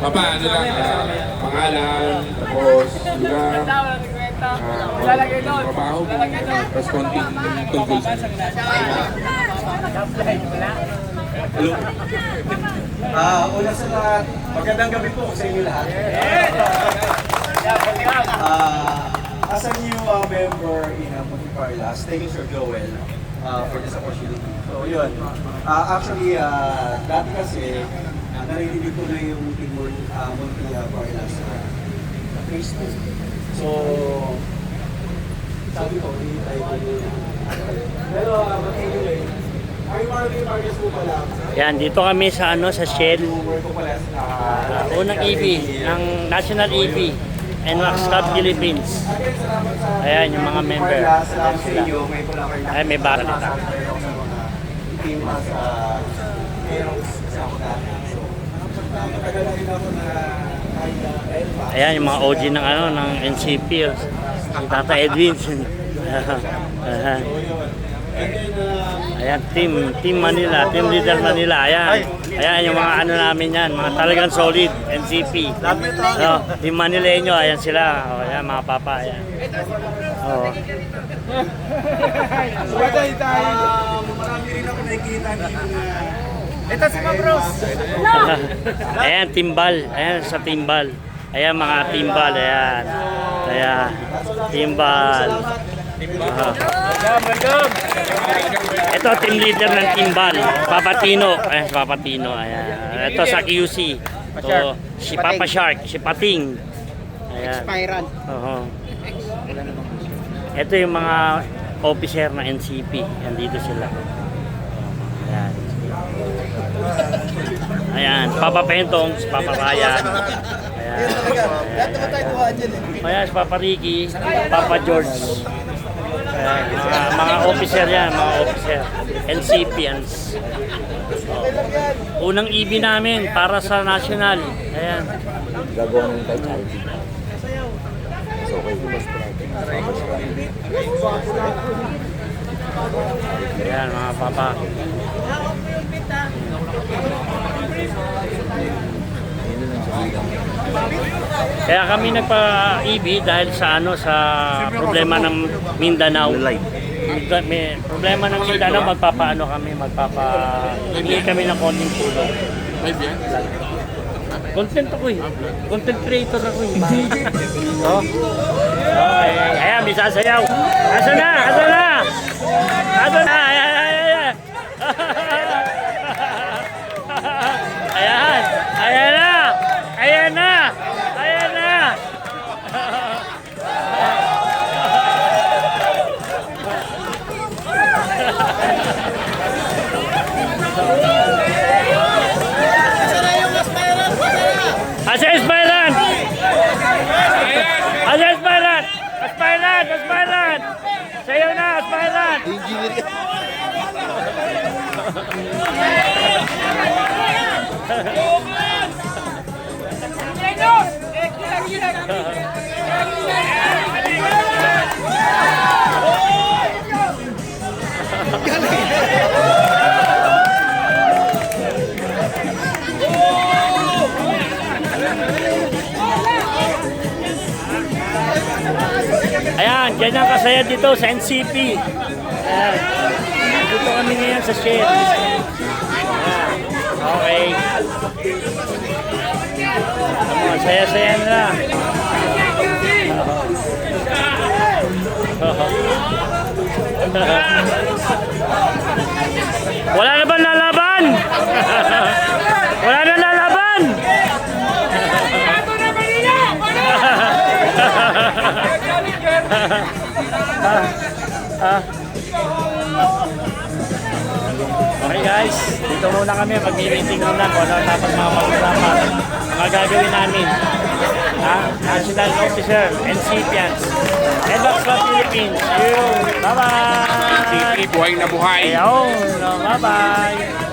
Papa, ano lang, pangalan, tapos lugar, trabaho mo, tapos konting tungkol sa hello. Una sa lahat, magandang gabi po sa inyo lahat. As a new member in Puti Parlas, thank you Sir Joel for this opportunity. So yun, actually, dati kasi, narinig ko na yung teamwork Puti Parlas sa Facebook. So, sabi ko, hindi tayo ko yun. Pero, anyway, ay Puti Parlas po pala. Yan, dito kami sa sa Shell. Unang EV ng National EV NMAX Club Philippines. Ayan yung mga member. Ayan sila. Ay, may bakit ito. Ayan yung mga OG ng ng NCP. Si Tata Edwin. Ayan, Team Manila, Team Leader Manila. Ayan. Ayan yung mga namin yan, mga talagang solid NCP. So, Team Manileño, ayan sila. O, ayan mga papa, ayan. Oo. Marami rin ako nakikita dito na Ito si Mabros. Ayan, Timbal. Ayan, sa Timbal. Ayan, mga Timbal. Ayan. Ayan. Timbal. Ito, team leader ng Timbal. Papatino. Ayan, si Papatino. Ayan. Ito sa QC. Ito, si Papa Shark. Si Pating. Ayan. Expiran. Oo. Ito yung mga officer ng NCP. Yan dito sila. Ayan. Ayan, Papa Pentong, si Papa Ryan. Ayan. Ayan, si Papa Ricky, Papa George. Ayan, mga officer yan, mga officer. NCPians. Unang EV namin para sa national. Ayan. Gagawa ng type ID. So, okay, bus Ayan, mga papa. Kaya kami nagpa-EV dahil sa sa problema ng Mindanao. May problema ng Mindanao, hindi kami ng konting tulong. Content ako eh. Content creator ako eh. Oh. Okay. Ayan, may sasayaw. Asa na? Asa na? Asa na? Ayan, ayan, ayan. Ayan. Ayan na. Ayan na. Ayan na. Asa Espairan? Asa Espairan? Espairan! Espairan! Sayo na, Espairan! Engineer. Ayan, ganyan kasaya dito sa NCP. Ayan. Dito kami ngayon sa Shell. Ayan. Okay. Saya-saya nila. Wala na ba lalaban? Wala na lalaban? Okay guys, dito muna kami, mag-meeting muna kung ano dapat mga mag-usapan, mga gagawin namin. National Officer, NCPians, NMAX Club Philippines. Bye-bye! NCP, buhay na buhay. Ayun, bye-bye!